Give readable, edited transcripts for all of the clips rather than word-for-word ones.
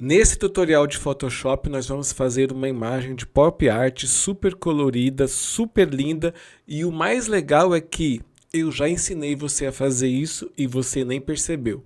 Nesse tutorial de Photoshop nós vamos fazer uma imagem de pop art super colorida, super linda, e o mais legal é que eu já ensinei você a fazer isso e você nem percebeu.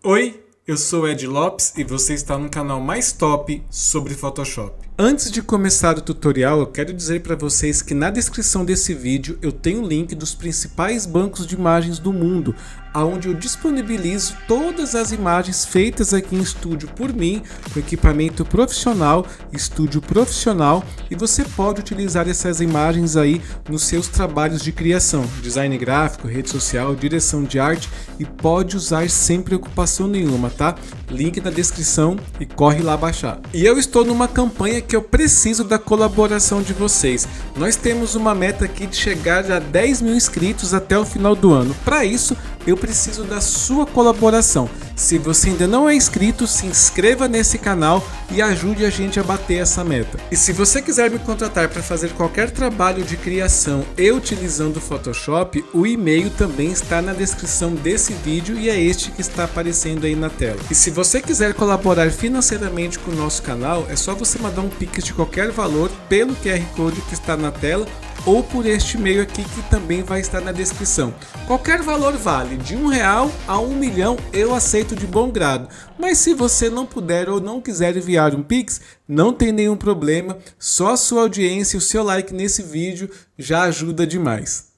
Oi, eu sou Ed Lopes e você está no canal mais top sobre Photoshop. Antes de começar o tutorial, eu quero dizer para vocês que na descrição desse vídeo eu tenho um link dos principais bancos de imagens do mundo, onde eu disponibilizo todas as imagens feitas aqui em estúdio por mim, com equipamento profissional, estúdio profissional, e você pode utilizar essas imagens aí nos seus trabalhos de criação, design gráfico, rede social, direção de arte, e pode usar sem preocupação nenhuma, tá? Link na descrição e corre lá baixar. E eu estou numa campanha que eu preciso da colaboração de vocês. Nós temos uma meta aqui de chegar a 10 mil inscritos até o final do ano. Para isso, eu preciso da sua colaboração. Se você ainda não é inscrito, se inscreva nesse canal e ajude a gente a bater essa meta. E se você quiser me contratar para fazer qualquer trabalho de criação e utilizando o Photoshop, o e-mail também está na descrição desse vídeo e é este que está aparecendo aí na tela. E se você quiser colaborar financeiramente com o nosso canal, é só você mandar um Pix de qualquer valor pelo QR Code que está na tela ou por este e-mail aqui que também vai estar na descrição. Qualquer valor vale, de R$1 a 1 milhão eu aceito de bom grado, mas se você não puder ou não quiser enviar um Pix, não tem nenhum problema, só a sua audiência e o seu like nesse vídeo já ajuda demais.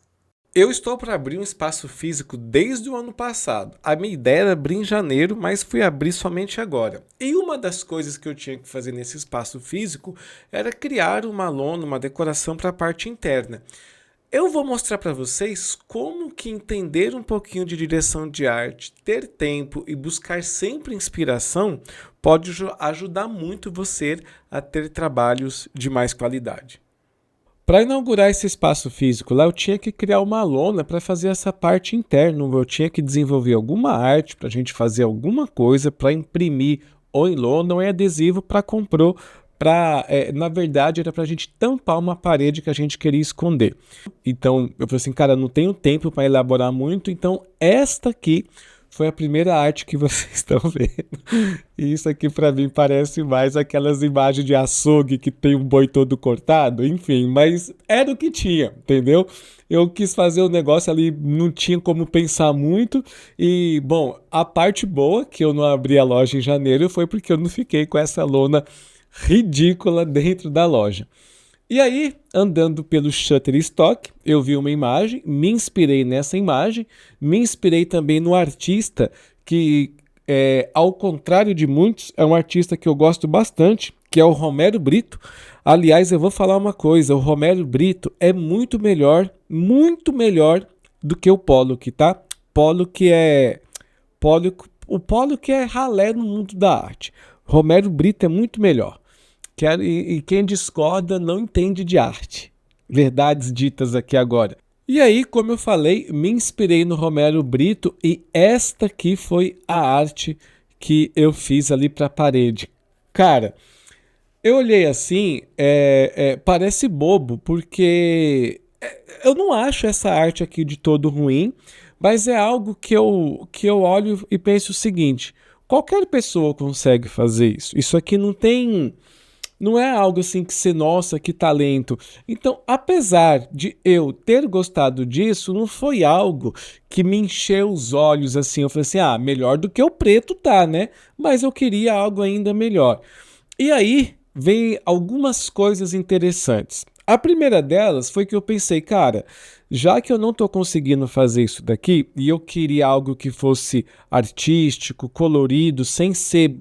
Eu estou para abrir um espaço físico desde o ano passado. A minha ideia era abrir em janeiro, mas fui abrir somente agora. E uma das coisas que eu tinha que fazer nesse espaço físico era criar uma lona, uma decoração para a parte interna. Eu vou mostrar para vocês como que entender um pouquinho de direção de arte, ter tempo e buscar sempre inspiração pode ajudar muito você a ter trabalhos de mais qualidade. Para inaugurar esse espaço físico lá, eu tinha que criar uma lona para fazer essa parte interna. Eu tinha que desenvolver alguma arte para a gente fazer alguma coisa para imprimir ou em lona ou em adesivo para comprar. Na verdade, era para a gente tampar uma parede que a gente queria esconder. Então, eu falei assim, cara, não tenho tempo para elaborar muito, então esta aqui foi a primeira arte que vocês estão vendo. E isso aqui para mim parece mais aquelas imagens de açougue que tem um boi todo cortado, enfim, mas era o que tinha, entendeu? Eu quis fazer o negócio ali, não tinha como pensar muito e, bom, a parte boa que eu não abri a loja em janeiro foi porque eu não fiquei com essa lona ridícula dentro da loja. E aí, andando pelo Shutterstock, eu vi uma imagem, me inspirei nessa imagem, me inspirei também no artista que, ao contrário de muitos, é um artista que eu gosto bastante, que é o Romero Britto. Aliás, eu vou falar uma coisa, o Romero Britto é muito melhor do que o Pollock, tá? O Pollock é ralé no mundo da arte. Romero Britto é muito melhor. E quem discorda não entende de arte. Verdades ditas aqui agora. E aí, como eu falei, me inspirei no Romero Britto e esta aqui foi a arte que eu fiz ali para a parede. Cara, eu olhei assim, parece bobo, porque eu não acho essa arte aqui de todo ruim, mas é algo que eu olho e penso o seguinte, qualquer pessoa consegue fazer isso. Isso aqui não é algo assim que você, nossa, que talento. Então, apesar de eu ter gostado disso, não foi algo que me encheu os olhos assim. Eu falei assim, melhor do que o preto tá, né? Mas eu queria algo ainda melhor. E aí, vem algumas coisas interessantes. A primeira delas foi que eu pensei, cara, já que eu não estou conseguindo fazer isso daqui, e eu queria algo que fosse artístico, colorido, sem ser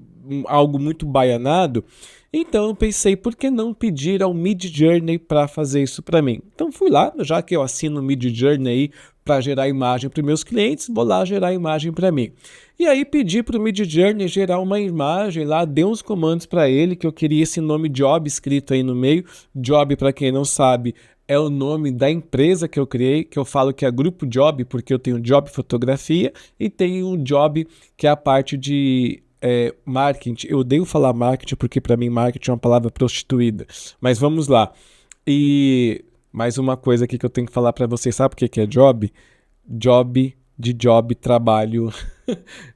algo muito baianado, então eu pensei, por que não pedir ao Midjourney para fazer isso para mim? Então fui lá, já que eu assino o Midjourney para gerar imagem para os meus clientes, vou lá gerar imagem para mim. E aí pedi para o Midjourney gerar uma imagem lá, dei uns comandos para ele, que eu queria esse nome Job escrito aí no meio. Job, para quem não sabe, é o nome da empresa que eu criei, que eu falo que é Grupo Job, porque eu tenho Job Fotografia e tenho o Job, que é a parte de marketing. Eu odeio falar marketing porque para mim marketing é uma palavra prostituída, mas vamos lá. E mais uma coisa aqui que eu tenho que falar para vocês, sabe o que é job? Job de job, trabalho,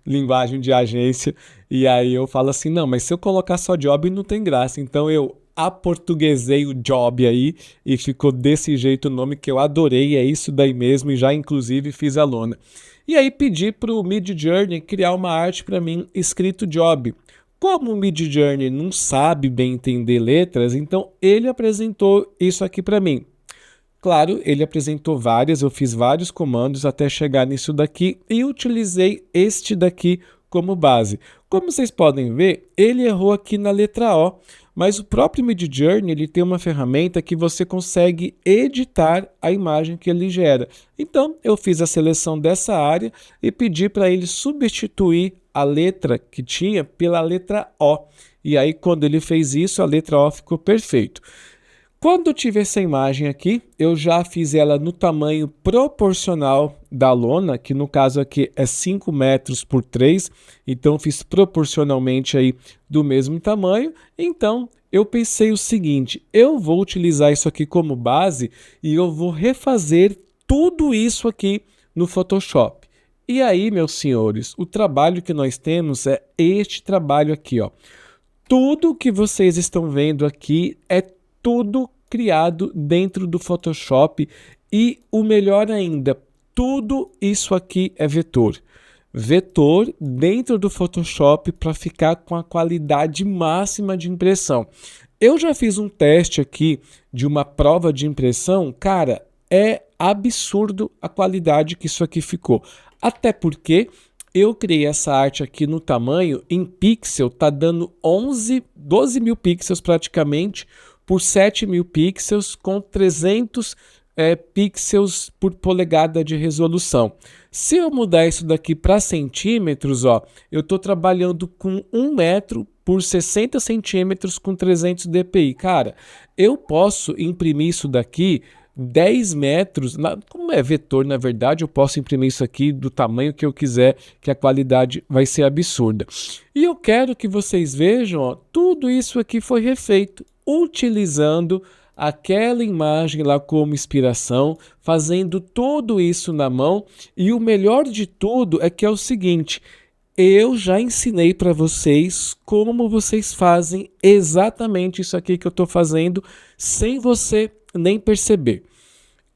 linguagem de agência. E aí eu falo assim, não, mas se eu colocar só job não tem graça. Então eu aportuguesei o job aí e ficou desse jeito o nome que eu adorei, é isso daí mesmo, e já inclusive fiz a lona. E aí pedi para o Midjourney criar uma arte para mim escrito job. Como o Midjourney não sabe bem entender letras, então ele apresentou isso aqui para mim. Claro, ele apresentou várias, eu fiz vários comandos até chegar nisso daqui e utilizei este daqui como base. Como vocês podem ver, ele errou aqui na letra O, mas o próprio Midjourney ele tem uma ferramenta que você consegue editar a imagem que ele gera. Então, eu fiz a seleção dessa área e pedi para ele substituir a letra que tinha pela letra O. E aí, quando ele fez isso, a letra O ficou perfeito. Quando eu tive essa imagem aqui, eu já fiz ela no tamanho proporcional da lona, que no caso aqui é 5 metros por 3, então fiz proporcionalmente aí do mesmo tamanho. Então eu pensei o seguinte, eu vou utilizar isso aqui como base e eu vou refazer tudo isso aqui no Photoshop. E aí, meus senhores, o trabalho que nós temos é este trabalho aqui, ó. Tudo que vocês estão vendo aqui é tudo criado dentro do Photoshop e o melhor ainda, tudo isso aqui é vetor. Vetor dentro do Photoshop para ficar com a qualidade máxima de impressão. Eu já fiz um teste aqui de uma prova de impressão, cara, é absurdo a qualidade que isso aqui ficou. Até porque eu criei essa arte aqui no tamanho, em pixel, tá dando 12 mil pixels praticamente, por 7 mil pixels, com 300 pixels por polegada de resolução. Se eu mudar isso daqui para centímetros, ó, eu estou trabalhando com 1 metro por 60 centímetros com 300 dpi. Cara, eu posso imprimir isso daqui 10 metros, como é vetor, na verdade, eu posso imprimir isso aqui do tamanho que eu quiser, que a qualidade vai ser absurda. E eu quero que vocês vejam, ó, tudo isso aqui foi refeito utilizando aquela imagem lá como inspiração, fazendo tudo isso na mão. E o melhor de tudo é que é o seguinte, eu já ensinei para vocês como vocês fazem exatamente isso aqui que eu estou fazendo, sem você nem perceber.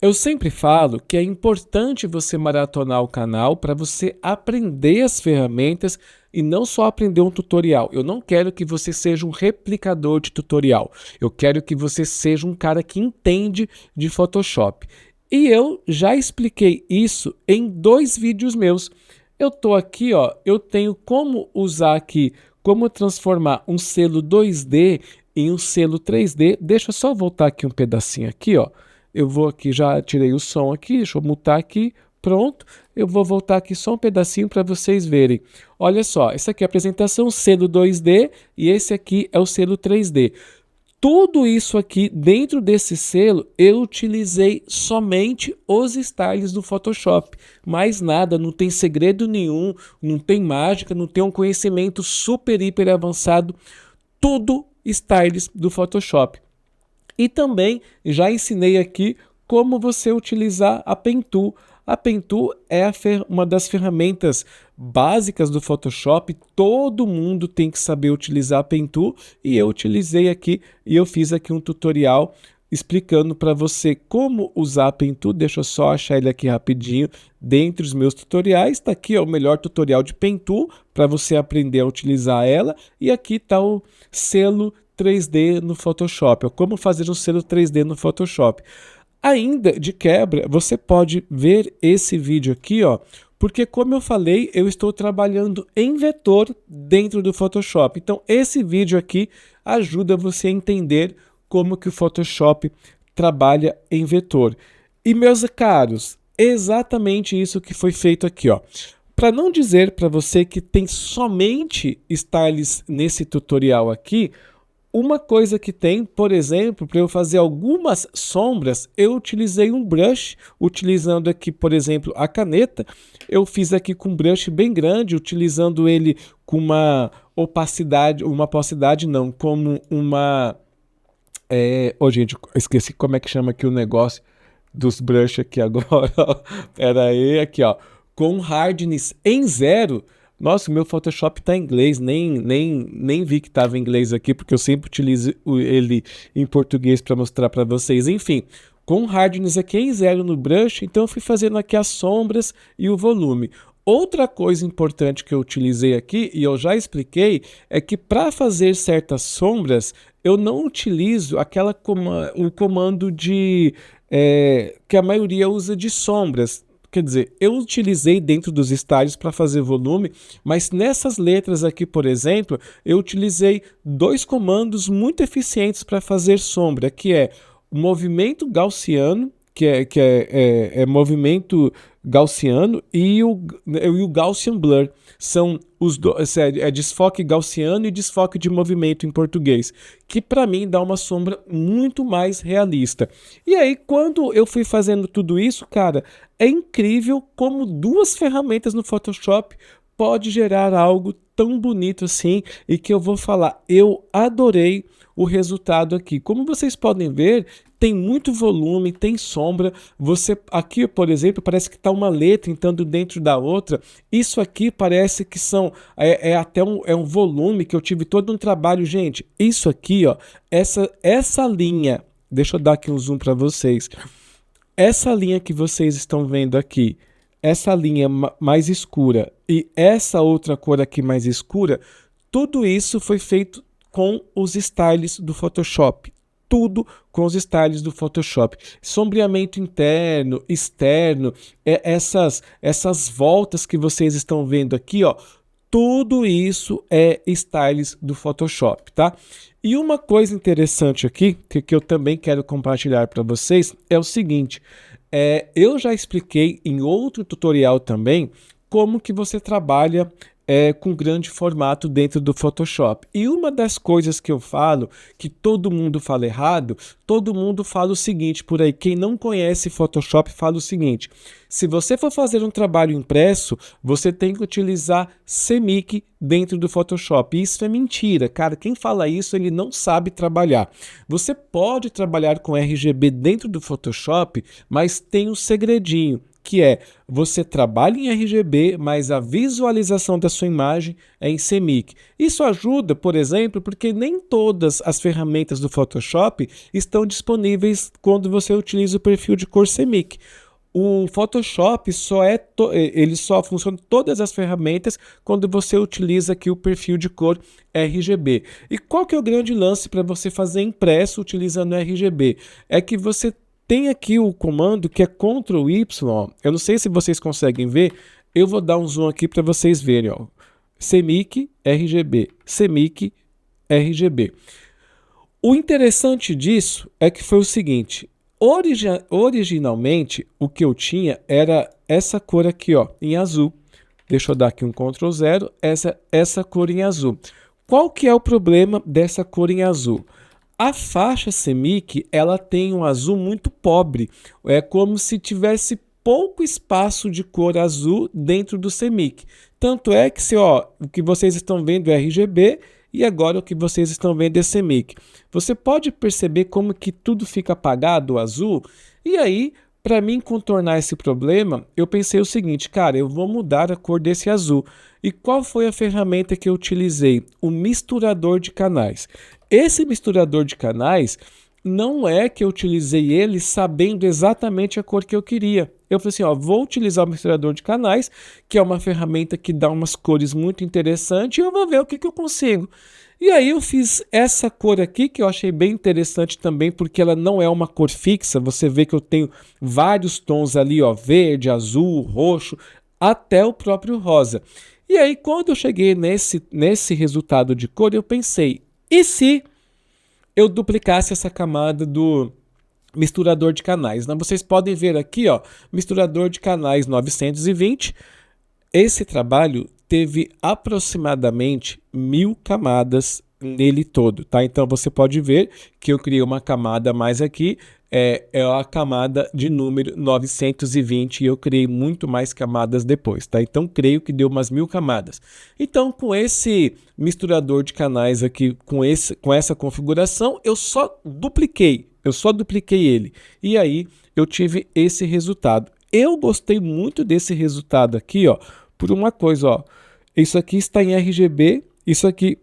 Eu sempre falo que é importante você maratonar o canal para você aprender as ferramentas e não só aprender um tutorial. Eu não quero que você seja um replicador de tutorial. Eu quero que você seja um cara que entende de Photoshop. E eu já expliquei isso em 2 vídeos meus. Eu tô aqui, ó, eu tenho como usar aqui, como transformar um selo 2D em um selo 3D. Deixa eu só voltar aqui um pedacinho aqui, ó. Eu vou aqui, já tirei o som aqui, deixa eu mutar aqui, pronto. Eu vou voltar aqui só um pedacinho para vocês verem. Olha só, essa aqui é a apresentação, selo 2D, e esse aqui é o selo 3D. Tudo isso aqui, dentro desse selo, eu utilizei somente os styles do Photoshop. Mais nada, não tem segredo nenhum, não tem mágica, não tem um conhecimento super, hiper avançado. Tudo styles do Photoshop. E também já ensinei aqui como você utilizar a Pen Tool. A Pen Tool é uma das ferramentas básicas do Photoshop. Todo mundo tem que saber utilizar a Pen Tool e eu utilizei aqui e eu fiz aqui um tutorial explicando para você como usar a Pen Tool. Deixa eu só achar ele aqui rapidinho dentre os meus tutoriais. Está aqui ó, o melhor tutorial de Pen Tool para você aprender a utilizar ela. E aqui está o selo 3D no Photoshop, como fazer um selo 3D no Photoshop. Ainda de quebra, você pode ver esse vídeo aqui, ó, porque como eu falei, eu estou trabalhando em vetor dentro do Photoshop. Então esse vídeo aqui ajuda você a entender como que o Photoshop trabalha em vetor. E meus caros, exatamente isso que foi feito aqui, ó. Para não dizer para você que tem somente styles nesse tutorial aqui, uma coisa que tem, por exemplo, para eu fazer algumas sombras, eu utilizei um brush, utilizando aqui, por exemplo, a caneta. Eu fiz aqui com um brush bem grande, utilizando ele com uma opacidade, como uma Gente, eu esqueci como é que chama aqui o negócio dos brush aqui agora. Pera aí, aqui, ó. Com hardness em 0. Nossa, o meu Photoshop tá em inglês, nem vi que tava em inglês aqui, porque eu sempre utilizo ele em português para mostrar para vocês. Enfim, com hardness aqui em 0 no brush, então eu fui fazendo aqui as sombras e o volume. Outra coisa importante que eu utilizei aqui, e eu já expliquei, é que para fazer certas sombras, eu não utilizo o comando que a maioria usa de sombras. Quer dizer, eu utilizei dentro dos estágios para fazer volume, mas nessas letras aqui, por exemplo, eu utilizei 2 comandos muito eficientes para fazer sombra, que é o movimento gaussiano, que é movimento gaussiano, e o Gaussian Blur. São os dois, desfoque gaussiano e desfoque de movimento em português, que para mim dá uma sombra muito mais realista. E aí, quando eu fui fazendo tudo isso, cara, é incrível como 2 ferramentas no Photoshop pode gerar algo tão bonito assim, e que eu vou falar, eu adorei o resultado aqui. Como vocês podem ver, tem muito volume, tem sombra. Aqui, por exemplo, parece que está uma letra entrando dentro da outra. Isso aqui parece que até um volume que eu tive todo um trabalho. Gente, isso aqui, ó, essa linha, deixa eu dar aqui um zoom para vocês. Essa linha que vocês estão vendo aqui, essa linha mais escura e essa outra cor aqui mais escura, tudo isso foi feito com os styles do Photoshop. Tudo com os styles do Photoshop. Sombreamento interno, externo, essas voltas que vocês estão vendo aqui, ó, tudo isso é styles do Photoshop, tá? E uma coisa interessante aqui, que eu também quero compartilhar para vocês, é o seguinte, eu já expliquei em outro tutorial também como que você trabalha com grande formato dentro do Photoshop. E uma das coisas que eu falo, que todo mundo fala errado, todo mundo fala o seguinte por aí, quem não conhece Photoshop fala o seguinte, se você for fazer um trabalho impresso, você tem que utilizar CMYK dentro do Photoshop. Isso é mentira, cara, quem fala isso, ele não sabe trabalhar. Você pode trabalhar com RGB dentro do Photoshop, mas tem um segredinho, que é, você trabalha em RGB, mas a visualização da sua imagem é em CMYK. Isso ajuda, por exemplo, porque nem todas as ferramentas do Photoshop estão disponíveis quando você utiliza o perfil de cor CMYK. O Photoshop ele só funciona todas as ferramentas quando você utiliza aqui o perfil de cor RGB. E qual que é o grande lance para você fazer impresso utilizando RGB? É que você tem aqui o comando que é Ctrl Y, ó. Eu não sei se vocês conseguem ver, eu vou dar um zoom aqui para vocês verem, ó. CMYK, RGB, CMYK, RGB. O interessante disso é que foi o seguinte, originalmente o que eu tinha era essa cor aqui, ó, em azul. Deixa eu dar aqui um Ctrl 0, essa cor em azul. Qual que é o problema dessa cor em azul? A faixa CMYK, ela tem um azul muito pobre, é como se tivesse pouco espaço de cor azul dentro do CMYK. Tanto é que o que vocês estão vendo é RGB e agora o que vocês estão vendo é CMYK. Você pode perceber como que tudo fica apagado, o azul, e aí, para mim contornar esse problema, eu pensei o seguinte, cara, eu vou mudar a cor desse azul. E qual foi a ferramenta que eu utilizei? O misturador de canais. Esse misturador de canais, não é que eu utilizei ele sabendo exatamente a cor que eu queria. Eu falei assim, ó, vou utilizar o misturador de canais, que é uma ferramenta que dá umas cores muito interessantes, e eu vou ver o que eu consigo. E aí eu fiz essa cor aqui, que eu achei bem interessante também, porque ela não é uma cor fixa. Você vê que eu tenho vários tons ali, ó, verde, azul, roxo, até o próprio rosa. E aí, quando eu cheguei nesse resultado de cor, eu pensei, e se eu duplicasse essa camada do misturador de canais? Então, vocês podem ver aqui, ó, misturador de canais 920. Esse trabalho teve aproximadamente 1000 camadas nele todo, tá? Então você pode ver que eu criei uma camada a mais aqui, é a camada de número 920 e eu criei muito mais camadas depois, tá? Então creio que deu umas 1000 camadas. Então com esse misturador de canais aqui, com essa configuração, eu só dupliquei ele. E aí eu tive esse resultado. Eu gostei muito desse resultado aqui, ó, por uma coisa, ó. Isso aqui está em RGB, isso aqui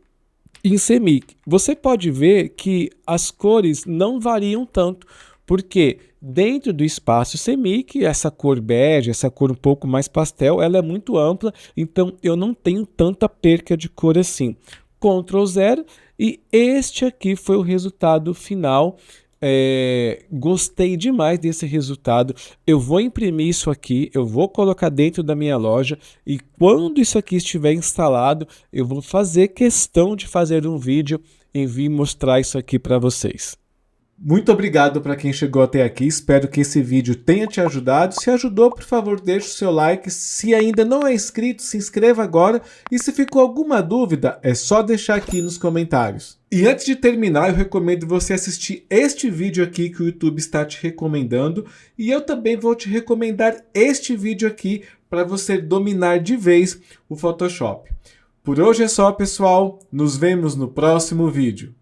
em CMYK. Você pode ver que as cores não variam tanto, porque dentro do espaço CMYK, essa cor bege, essa cor um pouco mais pastel, ela é muito ampla, então eu não tenho tanta perca de cor assim. Ctrl 0 e este aqui foi o resultado final. Gostei demais desse resultado. Eu vou imprimir isso aqui, eu vou colocar dentro da minha loja e quando isso aqui estiver instalado, eu vou fazer questão de fazer um vídeo e vir mostrar isso aqui para vocês. Muito obrigado para quem chegou até aqui, espero que esse vídeo tenha te ajudado. Se ajudou, por favor, deixe o seu like. Se ainda não é inscrito, se inscreva agora. E se ficou alguma dúvida, é só deixar aqui nos comentários. E antes de terminar, eu recomendo você assistir este vídeo aqui que o YouTube está te recomendando. E eu também vou te recomendar este vídeo aqui para você dominar de vez o Photoshop. Por hoje é só, pessoal. Nos vemos no próximo vídeo.